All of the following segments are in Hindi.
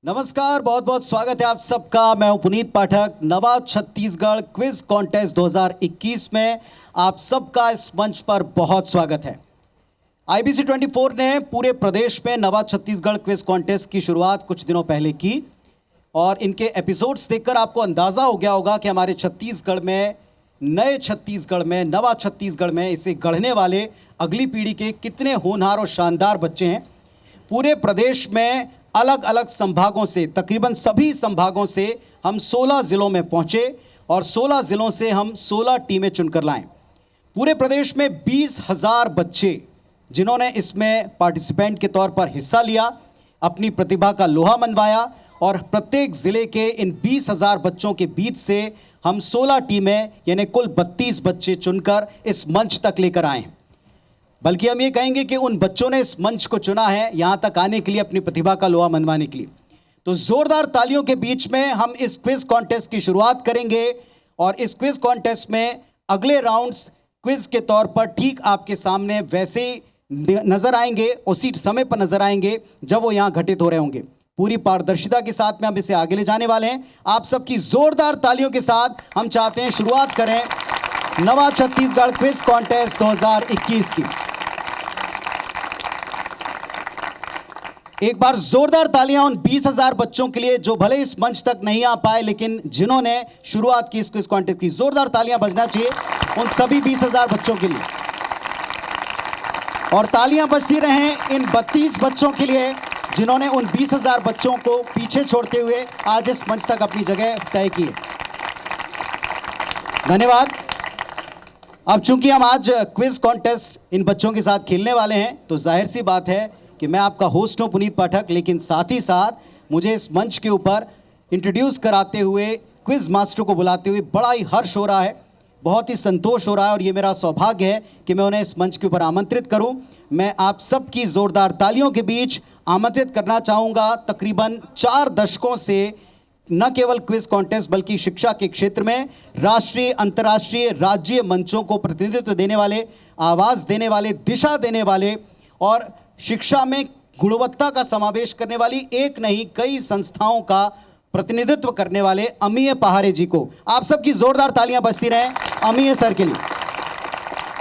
नमस्कार, बहुत बहुत स्वागत है आप सबका। मैं हूं पुनीत पाठक। नवा छत्तीसगढ़ क्विज कॉन्टेस्ट 2021 में आप सबका इस मंच पर बहुत स्वागत है। IBC 24 ने पूरे प्रदेश में नवा छत्तीसगढ़ क्विज कॉन्टेस्ट की शुरुआत कुछ दिनों पहले की और इनके एपिसोड्स देखकर आपको अंदाज़ा हो गया होगा कि हमारे छत्तीसगढ़ में, नए छत्तीसगढ़ में, नवा छत्तीसगढ़ में इसे गढ़ने वाले अगली पीढ़ी के कितने होनहार और शानदार बच्चे हैं। पूरे प्रदेश में अलग अलग संभागों से, तकरीबन सभी संभागों से हम 16 ज़िलों में पहुंचे और 16 ज़िलों से हम 16 टीमें चुनकर लाएं। पूरे प्रदेश में 20,000 बच्चे जिन्होंने इसमें पार्टिसिपेंट के तौर पर हिस्सा लिया, अपनी प्रतिभा का लोहा मनवाया और प्रत्येक ज़िले के इन 20,000 बच्चों के बीच से हम 16 टीमें यानी कुल 32 बच्चे चुनकर इस मंच तक लेकर आए हैं। बल्कि हम ये कहेंगे कि उन बच्चों ने इस मंच को चुना है यहाँ तक आने के लिए, अपनी प्रतिभा का लोहा मनवाने के लिए। तो जोरदार तालियों के बीच में हम इस क्विज कॉन्टेस्ट की शुरुआत करेंगे और इस क्विज कॉन्टेस्ट में अगले राउंड्स क्विज के तौर पर ठीक आपके सामने वैसे ही नजर आएंगे, उसी समय पर नजर आएंगे जब वो यहाँ घटित हो रहे होंगे। पूरी पारदर्शिता के साथ में हम इसे आगे ले जाने वाले हैं। आप सबकी जोरदार तालियों के साथ हम चाहते हैं शुरुआत करें नवा छत्तीसगढ़ क्विज कॉन्टेस्ट 2021 की। एक बार जोरदार तालियां उन 20,000 बच्चों के लिए जो भले इस मंच तक नहीं आ पाए लेकिन जिन्होंने शुरुआत की इस क्विज कॉन्टेस्ट की। जोरदार तालियां बजना चाहिए उन सभी 20,000 बच्चों के लिए और तालियां बजती रहें इन 32 बच्चों के लिए जिन्होंने उन 20,000 बच्चों को पीछे छोड़ते हुए आज इस मंच तक अपनी जगह तय की। धन्यवाद। अब चूंकि हम आज क्विज कॉन्टेस्ट इन बच्चों के साथ खेलने वाले हैं तो जाहिर सी बात है कि मैं आपका होस्ट हूं पुनीत पाठक, लेकिन साथ ही साथ मुझे इस मंच के ऊपर इंट्रोड्यूस कराते हुए, क्विज मास्टर को बुलाते हुए बड़ा ही हर्ष हो रहा है, बहुत ही संतोष हो रहा है और ये मेरा सौभाग्य है कि मैं उन्हें इस मंच के ऊपर आमंत्रित करूं। मैं आप सबकी जोरदार तालियों के बीच आमंत्रित करना चाहूँगा तकरीबन 4 दशकों से न केवल क्विज कॉन्टेस्ट बल्कि शिक्षा के क्षेत्र में राष्ट्रीय, अंतर्राष्ट्रीय, राज्य मंचों को प्रतिनिधित्व देने वाले, आवाज़ देने वाले, दिशा देने वाले और शिक्षा में गुणवत्ता का समावेश करने वाली एक नहीं कई संस्थाओं का प्रतिनिधित्व करने वाले अमीय पहारे जी को आप सबकी जोरदार तालियां बजती रहें अमीय सर के लिए।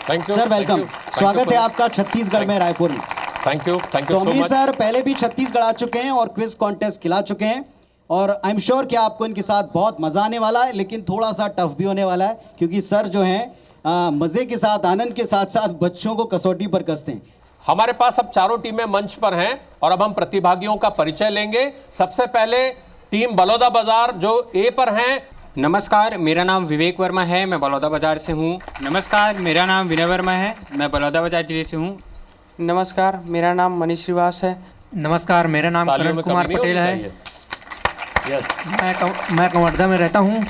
Thank you sir, welcome. स्वागत है आपका छत्तीसगढ़ में, रायपुर में। थैंक यू तो अमीय सर पहले भी छत्तीसगढ़ आ चुके हैं और क्विज कॉन्टेस्ट खिला चुके हैं और आई एम श्योर कि आपको इनके साथ बहुत मजा आने वाला है, लेकिन थोड़ा सा टफ भी होने वाला है क्योंकि सर जो हैं मजे के साथ, आनंद के साथ साथ बच्चों को कसौटी पर कसते हैं। हमारे पास अब चारों टीमें मंच पर हैं और अब हम प्रतिभागियों का परिचय लेंगे। सबसे पहले टीम बलौदाबाजार जो ए पर हैं। नमस्कार, मेरा नाम विवेक वर्मा है, मैं बलौदाबाजार से हूँ। नमस्कार, मेरा नाम विनय वर्मा है, मैं बलौदाबाजार जिले से हूँ। नमस्कार, मेरा नाम मनीष श्रीवास है। नमस्कार, मेरा नाम करण कुमार पटेल है। यस, मैं कवर्धा में रहता हूँ।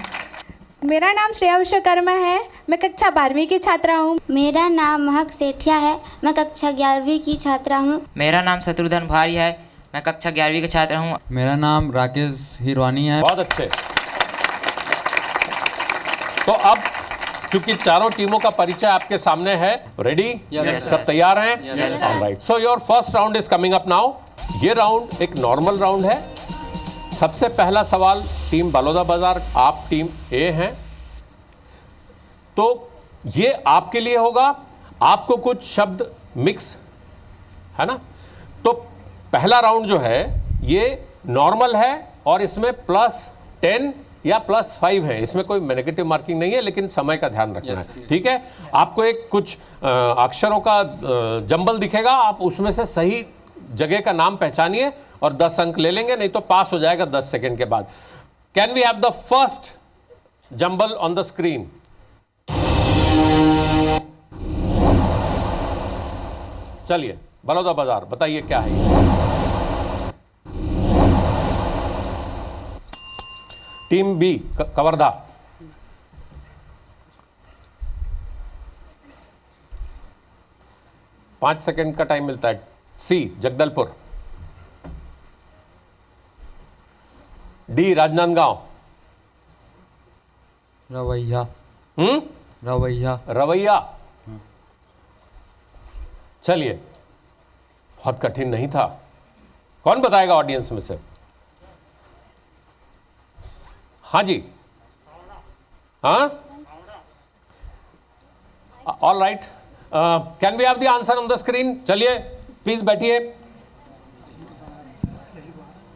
मेरा नाम श्रेया विश्वकर्मा है, मैं कक्षा 12वीं की छात्रा हूँ। मेरा नाम महक सेठिया है, मैं कक्षा 11वीं की छात्रा हूँ। मेरा नाम शत्रुघ्न भारी है, मैं कक्षा 11वीं का छात्र हूँ। मेरा नाम राकेश हिरवानी है। बहुत अच्छे। तो अब चूंकि चारों टीमों का परिचय आपके सामने है, रेडी? सब तैयार हैं? Alright. So your first round is coming up now. ये राउंड एक नॉर्मल राउंड है। सबसे पहला सवाल टीम बलौदाबाजार, आप टीम ए हैं, तो ये आपके लिए होगा। आपको कुछ शब्द मिक्स है ना, तो पहला राउंड जो है ये नॉर्मल है और इसमें +10 या +5 है, इसमें कोई नेगेटिव मार्किंग नहीं है, लेकिन समय का ध्यान रखना है। ठीक है, आपको एक कुछ अक्षरों का जंबल दिखेगा, आप उसमें से सही जगह का नाम पहचानिए और 10 अंक ले लेंगे, नहीं तो पास हो जाएगा 10 सेकंड के बाद। Can we have the first jumble on the screen? चलिए, बलौदाबाजार बताइए क्या है ये? Team B Kawardha. पांच सेकंड का टाइम मिलता है। सी जगदलपुर। डी राजनांदगांव। रवैया। रवैया। रवैया। चलिए, बहुत कठिन नहीं था। कौन बताएगा ऑडियंस में से? हाँ जी, हाँ, all right, can we have the answer on the screen? चलिए प्लीज बैठिए।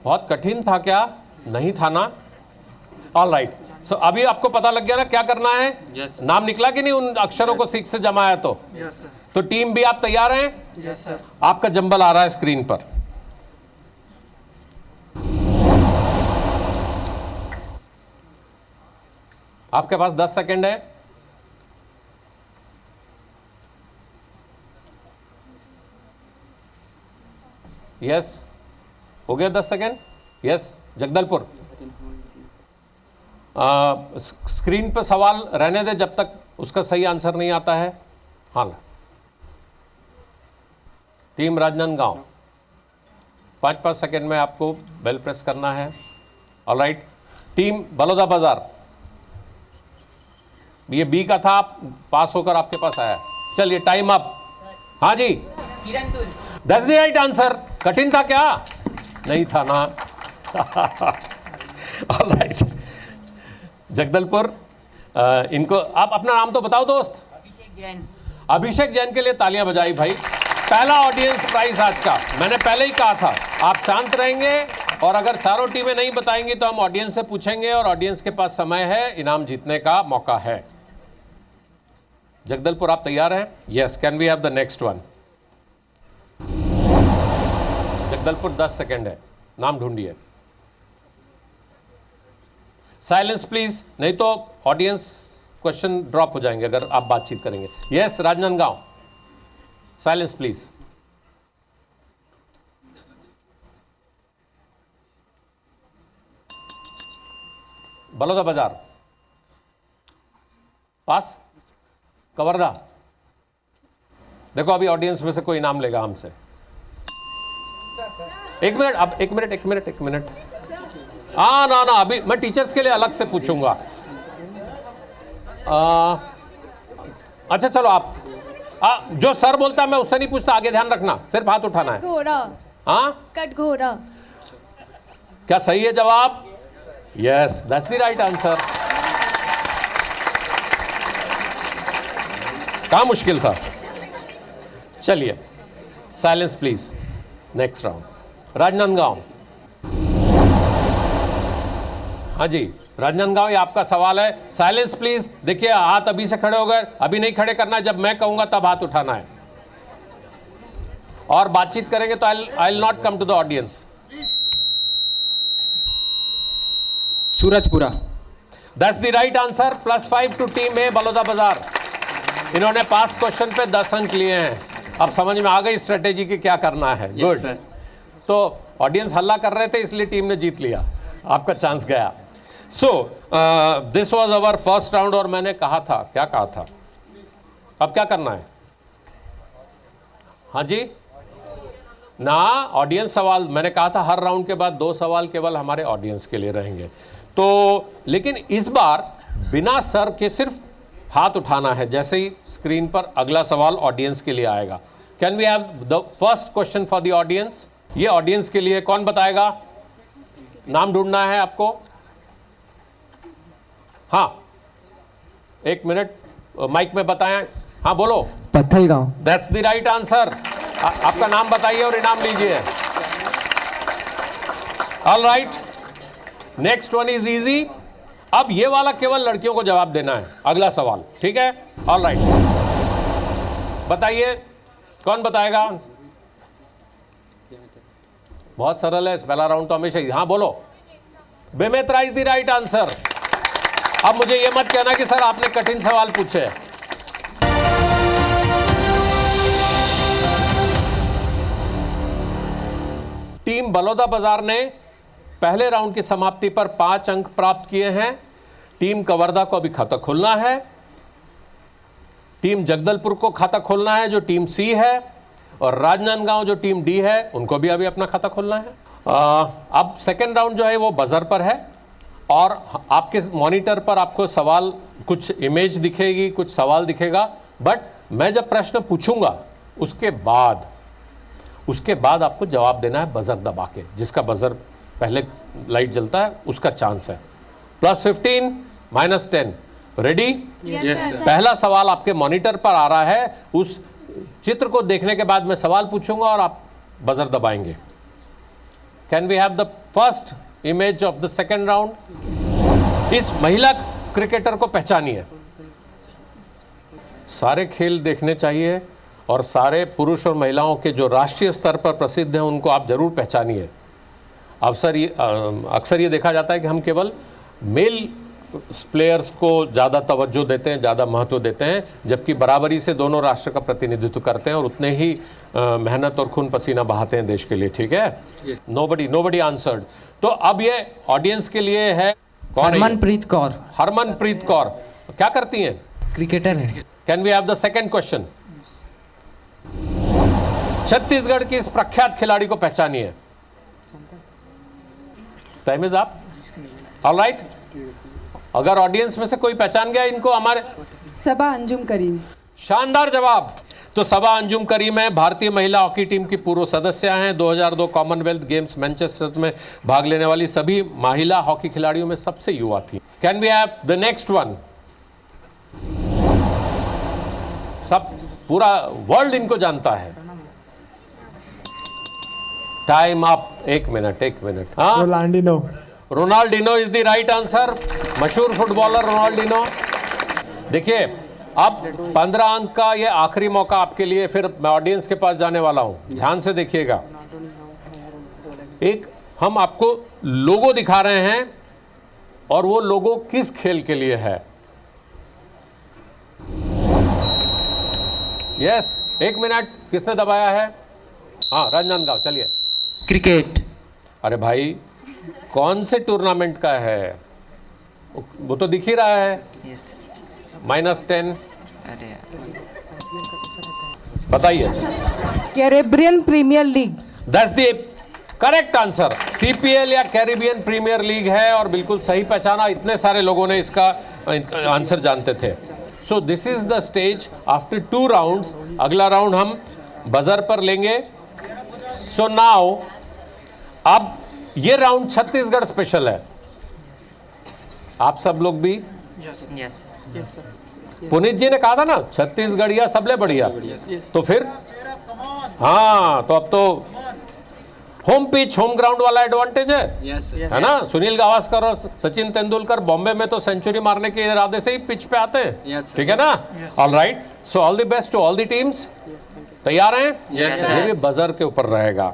बहुत कठिन था क्या? नहीं था ना? ऑल राइट, सो अभी आपको पता लग गया ना क्या करना है? Yes. नाम निकला कि नहीं उन अक्षरों को 6 से जमाया तो? तो टीम भी आप तैयार हैं? Yes sir. आपका जंबल आ रहा है स्क्रीन पर। आपके पास 10 सेकंड है। यस, हो गया 10 सेकंड। यस, जगदलपुर, स्क्रीन पर सवाल रहने दे जब तक उसका सही आंसर नहीं आता है। हाँ, टीम राजनांदगांव, 5-5 सेकंड में आपको बेल प्रेस करना है। ऑलराइट, टीम बलौदा बाजार, ये बी का था, आप पास होकर आपके पास आया। चलिए टाइम अप। हाँ जी, दैट्स द राइट आंसर। कठिन था क्या? नहीं था ना? ऑलराइट, जगदलपुर, इनको आप अपना नाम तो बताओ दोस्त। अभिषेक जैन के लिए तालियां बजाई भाई। पहला ऑडियंस प्राइज आज का, मैंने पहले ही कहा था आप शांत रहेंगे और अगर चारों टीमें नहीं बताएंगी तो हम ऑडियंस से पूछेंगे और ऑडियंस के पास समय है, इनाम जीतने का मौका है। जगदलपुर आप तैयार हैं? Yes, can we have the next one? Jagdalpur 10 second है, नाम ढूंढिए। साइलेंस प्लीज, नहीं तो ऑडियंस क्वेश्चन ड्रॉप हो जाएंगे अगर आप बातचीत करेंगे। Yes, Rajnandgaon, silence please. Baloda बाजार, पास। कवर्धा, देखो अभी ऑडियंस में से कोई नाम लेगा हमसे। एक मिनट, अब एक मिनट। ना अभी मैं टीचर्स के लिए अलग से पूछूंगा। अच्छा चलो आप, जो सर बोलता है मैं उससे नहीं पूछता, आगे ध्यान रखना, सिर्फ हाथ उठाना है। घोड़ा, हाँ, कटघोरा। क्या सही है जवाब? Yes, that's the right answer. कहाँ मुश्किल था? चलिए silence please, next round. Rajnandgaon, हाँ जी, राजनांदगांव, ये आपका सवाल है। Silence please. देखिए हाथ अभी से खड़े हो गए, अभी नहीं खड़े करना है, जब मैं कहूंगा तब हाथ उठाना है और बातचीत करेंगे तो I will not come to the audience. Surajpura. That's the right answer. +5 to team है बलौदा बाजार। इन्होंने पास क्वेश्चन पे 10 अंक लिए हैं। अब समझ में आ गई स्ट्रेटेजी की क्या करना है। गुड। तो ऑडियंस हल्ला कर रहे थे इसलिए टीम ने जीत लिया, आपका चांस गया। So this was our first round और मैंने कहा था, क्या कहा था? अब क्या करना है? हाँ जी ना, ऑडियंस सवाल मैंने कहा था हर राउंड के बाद 2 सवाल केवल हमारे ऑडियंस के लिए रहेंगे। तो लेकिन इस बार बिना सर के सिर्फ हाथ उठाना है। जैसे ही स्क्रीन पर अगला सवाल ऑडियंस के लिए आएगा। Can we have the first question for the audience? ये ऑडियंस के लिए, कौन बताएगा? नाम ढूंढना है आपको। हाँ, 1 मिनट, माइक में बताएं। हाँ बोलो। Pathalgaon. That's the right answer. आपका नाम बताइए और इनाम लीजिए। All right, next one is easy. अब ये वाला केवल लड़कियों को जवाब देना है, अगला सवाल, ठीक है? ऑल राइट, बताइए कौन बताएगा? बहुत सरल है, पहला राउंड तो हमेशा ही। हाँ बोलो। Bemetara is the right answer. अब मुझे ये मत कहना कि सर आपने कठिन सवाल पूछे। टीम बलौदा बाजार ने पहले राउंड की समाप्ति पर 5 अंक प्राप्त किए हैं। टीम कवर्धा को अभी खाता खोलना है। टीम जगदलपुर को खाता खोलना है जो टीम सी है, और राजनांदगांव जो टीम डी है उनको भी अभी अपना खाता खोलना है। अब सेकेंड राउंड जो है वो बजर पर है और आपके मॉनिटर पर आपको सवाल, कुछ इमेज दिखेगी, कुछ सवाल दिखेगा, बट मैं जब प्रश्न पूछूंगा उसके बाद आपको जवाब देना है बजर दबा के। जिसका बजर पहले लाइट जलता है उसका चांस है। +15 -10 रेडी? Yes sir. पहला सवाल आपके मॉनिटर पर आ रहा है, उस चित्र को देखने के बाद मैं सवाल पूछूंगा और आप बजर दबाएंगे। Can we have the first image of the second round? इस महिला क्रिकेटर को पहचानिए। सारे खेल देखने चाहिए और सारे पुरुष और महिलाओं के जो राष्ट्रीय स्तर पर प्रसिद्ध हैं उनको आप जरूर पहचानिए। अक्सर ये देखा जाता है कि हम केवल मेल प्लेयर्स को ज़्यादा तवज्जो देते हैं, ज़्यादा महत्व देते हैं, जबकि बराबरी से दोनों राष्ट्र का प्रतिनिधित्व करते हैं और उतने ही मेहनत और खून पसीना बहाते हैं देश के लिए। ठीक है? Nobody answered. तो अब ये ऑडियंस के लिए है। कौन है? हरमनप्रीत कौर। हरमनप्रीत कौर क्या करती हैं? क्रिकेटर है। Can we have the second question? Chhattisgarh की इस प्रख्यात खिलाड़ी को पहचानिए। Time is up. ऑलराइट, अगर ऑडियंस में से कोई पहचान गया इनको, हमारे सबा अंजुम करीम। शानदार जवाब। तो सबा अंजुम करीम है, भारतीय महिला हॉकी टीम की पूर्व सदस्य हैं। 2002 कॉमनवेल्थ गेम्स मैनचेस्टर में भाग लेने वाली सभी महिला हॉकी खिलाड़ियों में सबसे युवा थी। Can we have the next one? सब पूरा वर्ल्ड इनको जानता है। Time up. एक मिनट। हाँ, Ronaldinho is the right answer. मशहूर फुटबॉलर रोनाल्डिनो। देखिए, अब 15 अंक का ये आखिरी मौका आपके लिए, फिर मैं ऑडियंस के पास जाने वाला हूं। ध्यान से देखिएगा। एक हम आपको लोगो दिखा रहे हैं और वो लोगो किस खेल के लिए है? Yes, 1 minute. किसने दबाया है? हाँ, राजनांदगांव। चलिए। क्रिकेट। अरे भाई, कौन से टूर्नामेंट का है? वो तो दिख ही रहा है। यस। -10। अरे यार, बताइए। Caribbean Premier League. That's the correct answer. CPL या कैरिबियन प्रीमियर लीग है और बिल्कुल सही पहचाना। इतने सारे लोगों ने इसका आंसर जानते थे। So this is the stage after 2 rounds. अगला राउंड हम बजर पर लेंगे। सो नाउ, अब ये राउंड छत्तीसगढ़ स्पेशल है। आप सब लोग भी? यस। पुनीत जी ने कहा था ना, छत्तीसगढ़िया सबले बढ़िया। तो फिर हाँ, तो अब तो होम पिच, होम ग्राउंड वाला एडवांटेज है। है ना? सुनील गावस्कर और सचिन तेंदुलकर बॉम्बे में तो सेंचुरी मारने के इरादे से ही पिच पे आते हैं। ठीक है ना? All right. So all the best to all the teams. तैयार हैं? Yes, ये भी बजर के ऊपर रहेगा।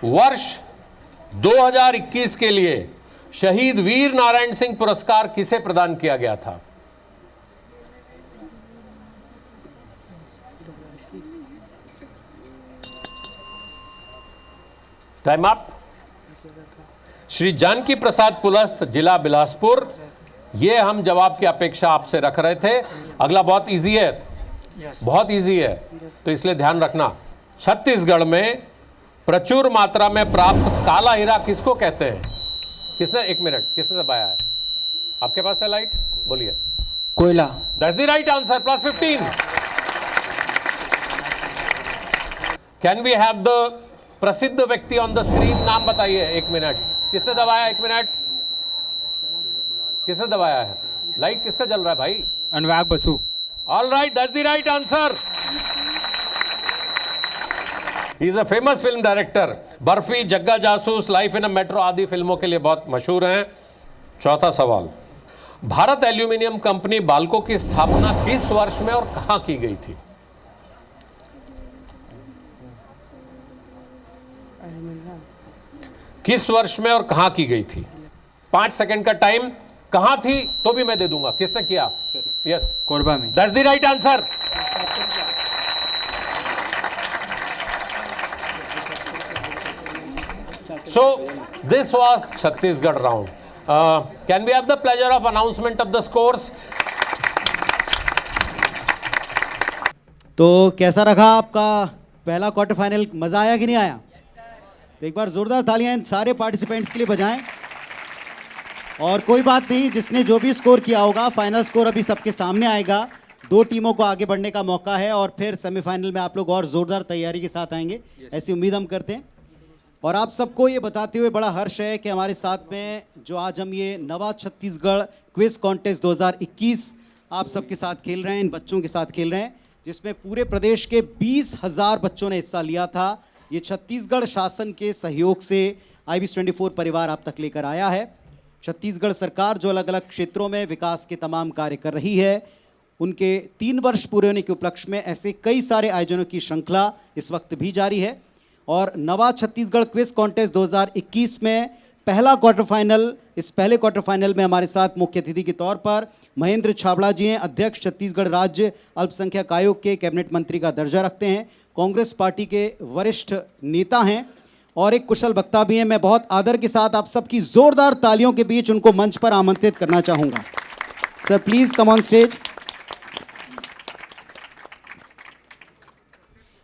वर्ष 2021 के लिए शहीद वीर नारायण सिंह पुरस्कार किसे प्रदान किया गया था? Time up. श्री जानकी प्रसाद पुलस्त, जिला बिलासपुर। ये हम जवाब की अपेक्षा आपसे रख रहे थे। अगला बहुत इजी है, बहुत इजी है, तो इसलिए ध्यान रखना। छत्तीसगढ़ में प्रचुर मात्रा में प्राप्त काला हीरा किसको कहते हैं? किसने? 1 मिनट। किसने दबाया है? आपके पास है लाइट? बोलिए। कोयला। That's the right answer. +15। Can we have the प्रसिद्ध व्यक्ति ऑन द स्क्रीन? नाम बताइए। 1 मिनट। किसने दबाया? 1 मिनट। किसने दबाया है? लाइट किसका जल रहा है भाई? Anurag Basu. All right, that's the right answer. He is a famous film director. Barfi, Jagga Jasoos, life in a metro आदि फिल्मों के लिए बहुत मशहूर हैं। चौथा सवाल, भारत एल्यूमिनियम कंपनी बाल्को की स्थापना किस वर्ष में और कहां की गई थी? किस वर्ष में और कहां की गई थी? 5 सेकंड का टाइम। कहां थी तो भी मैं दे दूंगा। किसने किया? यस, कोरबा में। That's the right answer. So this was Chhattisgarh round. Can we have the pleasure of announcement of the scores? तो कैसा रहा आपका पहला क्वार्टर फाइनल? मज़ा आया कि नहीं आया? तो एक बार ज़ोरदार तालियां इन सारे पार्टिसिपेंट्स के लिए बजाएं। और कोई बात नहीं, जिसने जो भी स्कोर किया होगा, फाइनल स्कोर अभी सबके सामने आएगा। 2 टीमों को आगे बढ़ने का मौका है और फिर सेमीफाइनल में आप लोग और ज़ोरदार तैयारी के साथ आएंगे, ऐसी उम्मीद हम करते हैं। और आप सबको ये बताते हुए बड़ा हर्ष है कि हमारे साथ में जो आज हम ये नवा छत्तीसगढ़ क्विज कॉन्टेस्ट 2021 आप सबके साथ खेल रहे हैं, इन बच्चों के साथ खेल रहे हैं, जिसमें पूरे प्रदेश के 20,000 बच्चों ने हिस्सा लिया था। ये छत्तीसगढ़ शासन के सहयोग से IBC 24 परिवार आप तक लेकर आया है। छत्तीसगढ़ सरकार जो अलग अलग क्षेत्रों में विकास के तमाम कार्य कर रही है, उनके 3 वर्ष पूरे होने के उपलक्ष्य में ऐसे कई सारे आयोजनों की श्रृंखला इस वक्त भी जारी है। और नवा छत्तीसगढ़ क्विज कॉन्टेस्ट 2021 में पहला क्वार्टर फाइनल, इस पहले क्वार्टर फाइनल में हमारे साथ मुख्य अतिथि के तौर पर महेंद्र छाबड़ा जी हैं। अध्यक्ष छत्तीसगढ़ राज्य अल्पसंख्यक आयोग के कैबिनेट मंत्री का दर्जा रखते हैं, कांग्रेस पार्टी के वरिष्ठ नेता हैं और एक कुशल वक्ता भी हैं। मैं बहुत आदर के साथ आप सबकी जोरदार तालियों के बीच उनको मंच पर आमंत्रित करना चाहूँगा। Sir please come on stage.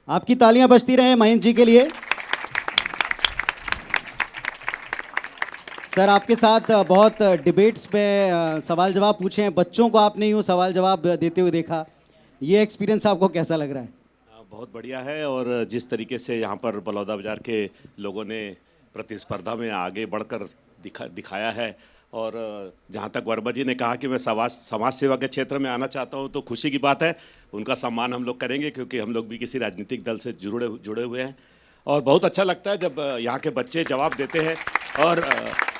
आपकी तालियां बजती रहे महेंद्र जी के लिए। सर आपके साथ बहुत डिबेट्स पे सवाल जवाब पूछे हैं, बच्चों को आपने यूँ सवाल जवाब देते हुए देखा, ये एक्सपीरियंस आपको कैसा लग रहा है? बहुत बढ़िया है। और जिस तरीके से यहाँ पर बलौदाबाजार के लोगों ने प्रतिस्पर्धा में आगे बढ़कर दिखाया है, और जहाँ तक वर्मा जी ने कहा कि मैं समाज सेवा के क्षेत्र में आना चाहता हूँ, तो खुशी की बात है। उनका सम्मान हम लोग करेंगे क्योंकि हम लोग भी किसी राजनीतिक दल से जुड़े हुए हैं। और बहुत अच्छा लगता है जब यहाँ के बच्चे जवाब देते हैं और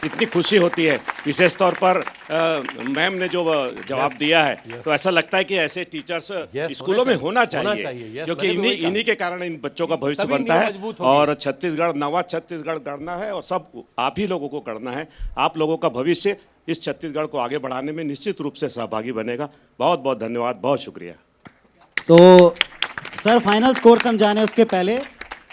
इतनी खुशी होती है। विशेष तौर पर मैम ने जो जवाब दिया है, तो ऐसा लगता है कि ऐसे टीचर्स स्कूलों में होना चाहिए क्योंकि इन्हीं के कारण इन बच्चों का भविष्य बनता है। और छत्तीसगढ़, नवा छत्तीसगढ़ गढ़ना है और सब आप ही लोगों को करना है। आप लोगों का भविष्य इस छत्तीसगढ़ को आगे बढ़ाने में निश्चित रूप से सहभागी बनेगा। बहुत बहुत धन्यवाद, बहुत शुक्रिया। तो सर फाइनल स्कोर समझाने उसके पहले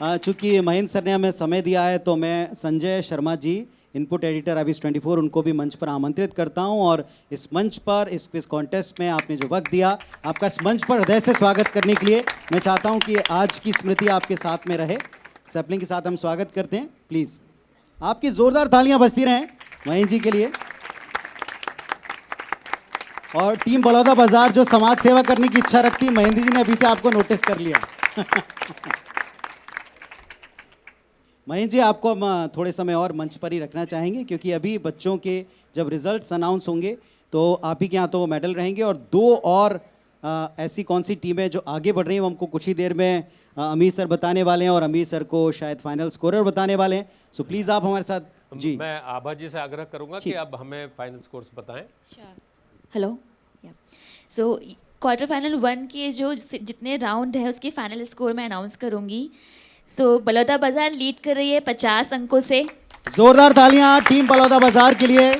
चूँकि महेंद्र सर ने हमें समय दिया है, तो मैं Sanjay Sharma ji, input editor IBC 24, उनको भी मंच पर आमंत्रित करता हूं। और इस मंच पर, इस क्विज कॉन्टेस्ट में आपने जो वक्त दिया, आपका इस मंच पर हृदय से स्वागत करने के लिए मैं चाहता हूं कि आज की स्मृति आपके साथ में रहे। सैपलिंग के साथ हम स्वागत करते हैं। प्लीज़ आपकी ज़ोरदार तालियां बजती रहें महेंद्र जी के लिए। और टीम बलौदाबाजार जो समाज सेवा करने की इच्छा रखती, महेंद्र जी ने अभी से आपको नोटिस कर लिया। महेंद्र जी आपको हम थोड़े समय और मंच पर ही रखना चाहेंगे क्योंकि अभी बच्चों के जब रिजल्ट्स अनाउंस होंगे तो आप ही के यहाँ तो मेडल रहेंगे। और 2 और ऐसी कौन सी टीमें जो आगे बढ़ रही हैं वो हमको कुछ ही देर में अमीर सर बताने वाले हैं, और अमीर सर को शायद फाइनल स्कोरर बताने वाले हैं। सो प्लीज़ आप हमारे साथ जी। मैं आभा जी से आग्रह करूंगा कि अब हमें फाइनल स्कोर्स बताएं। हेलो, सो क्वार्टर फाइनल 1 के जो जितने राउंड है उसके फाइनल स्कोर मैं अनाउंस करूंगी। सो बलौदाबाजार लीड कर रही है 50 अंकों से। जोरदार तालियां टीम बलौदाबाजार के लिए।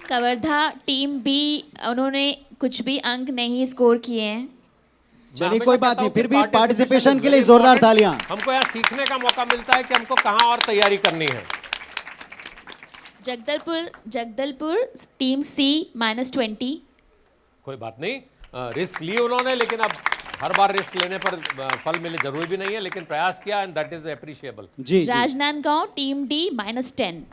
कवर्धा टीम बी, उन्होंने कुछ भी अंक नहीं स्कोर किए हैं। चलिए कोई बात नहीं, फिर भी पार्टिसिपेशन के लिए जोरदार तालियां। हमको यहाँ सीखने का मौका मिलता है कि हमको कहाँ और तैयारी करनी है। जगदलपुर टीम सी -20। कोई बात नहीं, रिस्क ली उन्होंने, लेकिन अब हर बार रिस्क लेने पर फल मिले जरूरी भी नहीं है, लेकिन प्रयास किया एंड दैट इज एप्रिशिएबल। जी। Rajnandgaon team D -10।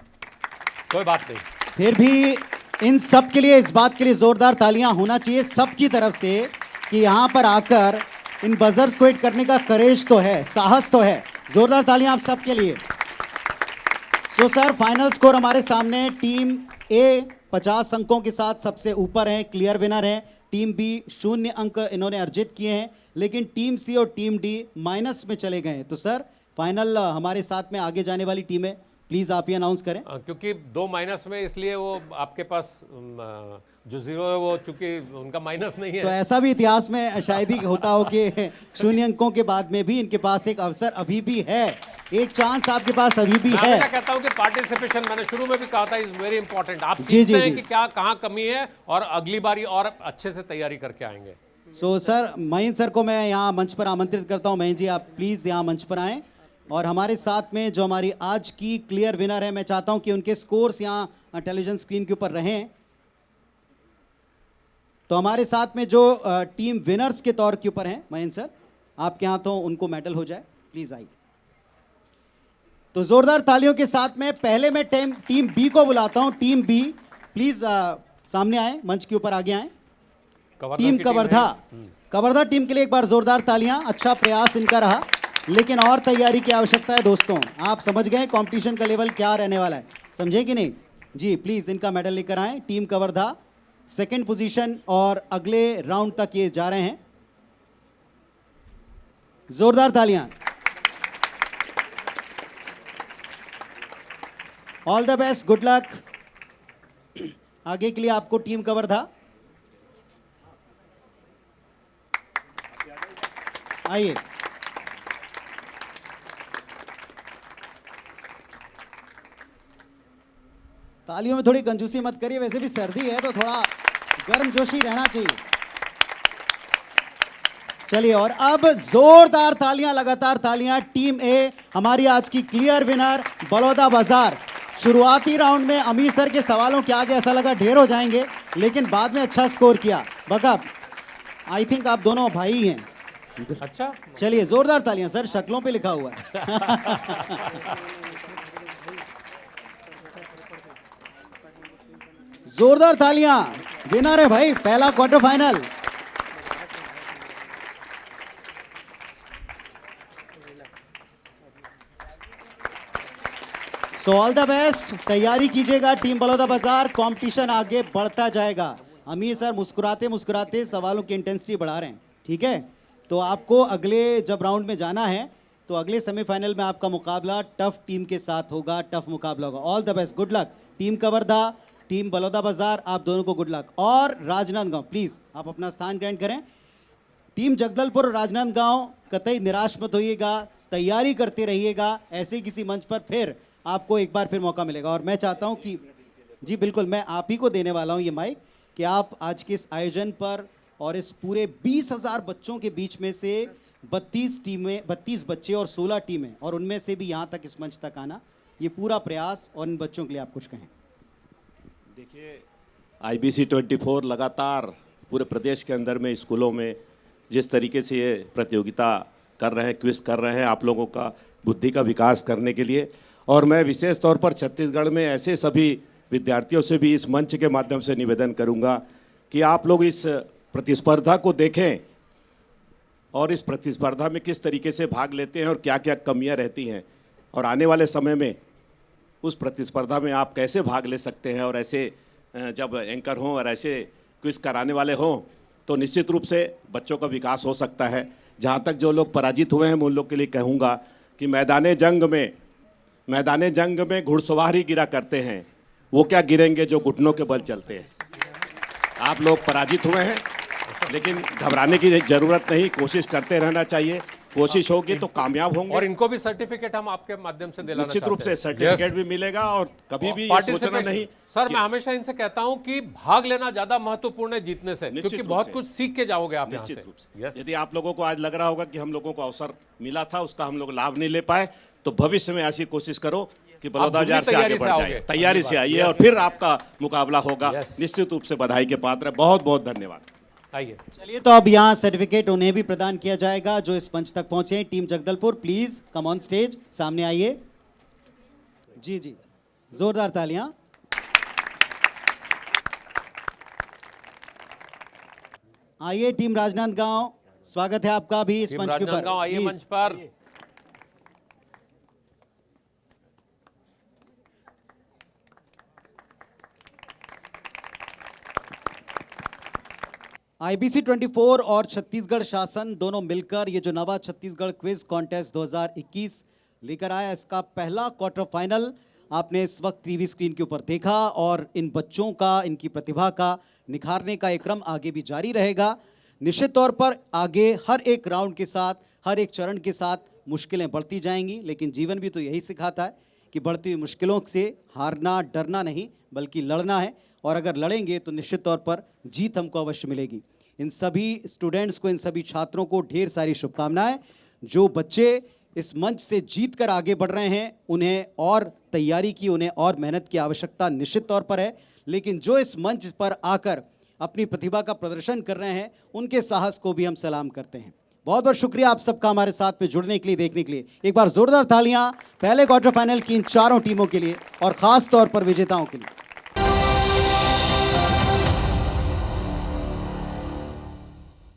कोई बात नहीं, फिर भी इन सब के लिए, इस बात के लिए जोरदार तालियां होना चाहिए सबकी तरफ से कि यहाँ पर आकर इन बजर्स को हिट करने का करेज तो है, साहस तो है। जोरदार तालियां आप सबके लिए। सो सर फाइनल स्कोर हमारे सामने, टीम ए 50 अंकों के साथ सबसे ऊपर है, क्लियर विनर है। टीम बी 0 अंक इन्होंने अर्जित किए हैं, लेकिन टीम सी और टीम डी माइनस में चले गए। तो सर फाइनल हमारे साथ में आगे जाने वाली टीमें प्लीज़ आप ही अनाउंस करें। क्योंकि 2 माइनस में, इसलिए वो आपके पास जो 0 है वो चूंकि उनका माइनस नहीं है। तो ऐसा भी इतिहास में शायद ही होता हो कि 0 अंकों के बाद में भी इनके पास एक अवसर अभी भी है, एक चांस आपके पास अभी भी है। मैं कहता हूं कि पार्टिसिपेशन, मैंने शुरू में भी कहा था, इज वेरी इंपॉर्टेंट। आप सीखते हैं कि क्या कहाँ कमी है और अगली बारी और अच्छे से तैयारी करके आएंगे। सो सर महेंद्र सर को मैं यहाँ मंच पर आमंत्रित करता हूँ। महेंद्र जी आप प्लीज़ यहाँ मंच पर आएँ। और हमारे साथ में जो हमारी आज की क्लियर विनर है, मैं चाहता हूँ कि उनके स्कोर्स यहाँ टेलीविजन स्क्रीन के ऊपर रहें। तो हमारे साथ में जो टीम विनर्स के तौर के ऊपर हैं महेंद्र सर, आपके यहाँ तो उनको मेडल हो जाए, प्लीज़ आइए। तो जोरदार तालियों के साथ में पहले मैं टीम बी को बुलाता हूं। टीम बी प्लीज सामने आए, मंच के ऊपर आगे आए। टीम कवर्धा टीम के लिए एक बार जोरदार तालियां, अच्छा प्रयास इनका रहा। लेकिन और तैयारी की आवश्यकता है दोस्तों। आप समझ गए कंपटीशन का लेवल क्या रहने वाला है, समझे कि नहीं? जी प्लीज इनका मेडल लेकर आएं। टीम कवर्धा सेकंड पोजीशन और अगले राउंड तक ये जा रहे हैं। जोरदार तालियां। All the best, good luck आगे के लिए आपको टीम कवर्धा। आइए तालियों में थोड़ी कंजूसी मत करिए, वैसे भी सर्दी है तो थोड़ा गर्मजोशी रहना चाहिए। चलिए और अब जोरदार तालियां, लगातार तालियां। टीम ए हमारी आज की क्लियर विनर बलौदा बाजार। शुरुआती राउंड में अमीर सर के सवालों के आगे ऐसा लगा ढेर हो जाएंगे, लेकिन बाद में अच्छा स्कोर किया। बकअप आई थिंक आप दोनों भाई ही हैं। अच्छा, चलिए जोरदार तालियां सर, शक्लों पे लिखा हुआ है। जोरदार तालियां, विनर है भाई पहला quarter final. So all the best, तैयारी कीजिएगा टीम बलौदा बाजार, कंपटीशन आगे बढ़ता जाएगा। अमीर सर मुस्कुराते मुस्कुराते सवालों की इंटेंसिटी बढ़ा रहे हैं, ठीक है? तो आपको अगले जब राउंड में जाना है तो अगले सेमीफाइनल में आपका मुकाबला टफ टीम के साथ होगा, टफ मुकाबला होगा। All the best, good luck team Kawardha, team Baloda बाजार, आप दोनों को गुड लक। और राजनांदगांव प्लीज आप अपना स्थान ग्रहण करें। टीम जगदलपुर और राजनांदगांव कतई निराश मत होइएगा, तैयारी करते रहिएगा, ऐसे किसी मंच पर फिर आपको एक बार फिर मौका मिलेगा। और मैं चाहता हूं कि जी बिल्कुल मैं आप ही को देने वाला हूं ये माइक, कि आप आज के इस आयोजन पर और इस पूरे 20,000 बच्चों के बीच में से 32 टीमें, 32 बच्चे और 16 टीमें, और उनमें से भी यहाँ तक इस मंच तक आना, ये पूरा प्रयास, और इन बच्चों के लिए आप कुछ कहें। देखिए IBC 24 लगातार पूरे प्रदेश के अंदर में स्कूलों में जिस तरीके से ये प्रतियोगिता कर रहे हैं, क्विज कर रहे हैं आप लोगों का बुद्धि का विकास करने के लिए, और मैं विशेष तौर पर छत्तीसगढ़ में ऐसे सभी विद्यार्थियों से भी इस मंच के माध्यम से निवेदन करूंगा कि आप लोग इस प्रतिस्पर्धा को देखें और इस प्रतिस्पर्धा में किस तरीके से भाग लेते हैं और क्या क्या कमियां रहती हैं, और आने वाले समय में उस प्रतिस्पर्धा में आप कैसे भाग ले सकते हैं। और ऐसे जब एंकर हों और ऐसे क्विज कराने वाले हों तो निश्चित रूप से बच्चों का विकास हो सकता है। जहाँ तक जो लोग पराजित हुए हैं मैं उन लोग के लिए कहूँगा कि मैदान जंग में घुड़सवार ही गिरा करते हैं, वो क्या गिरेंगे जो घुटनों के बल चलते हैं। आप लोग पराजित हुए हैं, लेकिन घबराने की जरूरत नहीं, कोशिश करते रहना चाहिए, कोशिश होगी तो कामयाब होंगे। और इनको भी सर्टिफिकेट हम आपके माध्यम से दिलाना निश्चित रूप चाहते हैं। से सर्टिफिकेट भी मिलेगा, और कभी भी ये सोचना नहीं। सर मैं हमेशा इनसे कहता हूं कि भाग लेना ज्यादा महत्वपूर्ण है जीतने से, क्योंकि बहुत कुछ सीख के जाओगे आप यहाँ से। निश्चित रूप से यदि आप लोगों को आज लग रहा होगा कि हम लोगों को अवसर मिला था, उसका हम लोग लाभ नहीं ले पाए, तो भविष्य में ऐसी कोशिश करो कि बलौदा बाजार से आगे बढ़ जाए। तैयारी से आइए और फिर आपका मुकाबला होगा। निश्चित रूप से बधाई के पात्र है। बहुत बहुत धन्यवाद। आइए चलिए तो अब यहाँ सर्टिफिकेट उन्हें भी प्रदान किया जाएगा जो इस मंच तक पहुंचे। Team Jagdalpur please come on stage, सामने आइए। जी जी जोरदार तालियां। आइए टीम राजनांदगांव, स्वागत है आपका भी इस मंच के ऊपर। आइए मंच पर। IBC 24 और छत्तीसगढ़ शासन दोनों मिलकर ये जो नवा छत्तीसगढ़ क्विज कॉन्टेस्ट 2021 लेकर आया, इसका पहला क्वार्टर फाइनल आपने इस वक्त टीवी स्क्रीन के ऊपर देखा, और इन बच्चों का, इनकी प्रतिभा का निखारने का एक क्रम आगे भी जारी रहेगा। निश्चित तौर पर आगे हर एक राउंड के साथ, हर एक चरण के साथ मुश्किलें बढ़ती जाएंगी, लेकिन जीवन भी तो यही सिखाता है कि बढ़ती हुई मुश्किलों से हारना, डरना नहीं बल्कि लड़ना है, और अगर लड़ेंगे तो निश्चित तौर पर जीत हमको अवश्य मिलेगी। इन सभी स्टूडेंट्स को, इन सभी छात्रों को ढेर सारी शुभकामनाएं। जो बच्चे इस मंच से जीत कर आगे बढ़ रहे हैं, उन्हें और तैयारी की, उन्हें और मेहनत की आवश्यकता निश्चित तौर पर है, लेकिन जो इस मंच पर आकर अपनी प्रतिभा का प्रदर्शन कर रहे हैं, उनके साहस को भी हम सलाम करते हैं। बहुत बहुत शुक्रिया आप सबका हमारे साथ में जुड़ने के लिए, देखने के लिए। एक बार जोरदार तालियां पहले क्वार्टर फाइनल की इन चारों टीमों के लिए और खास तौर पर विजेताओं के लिए।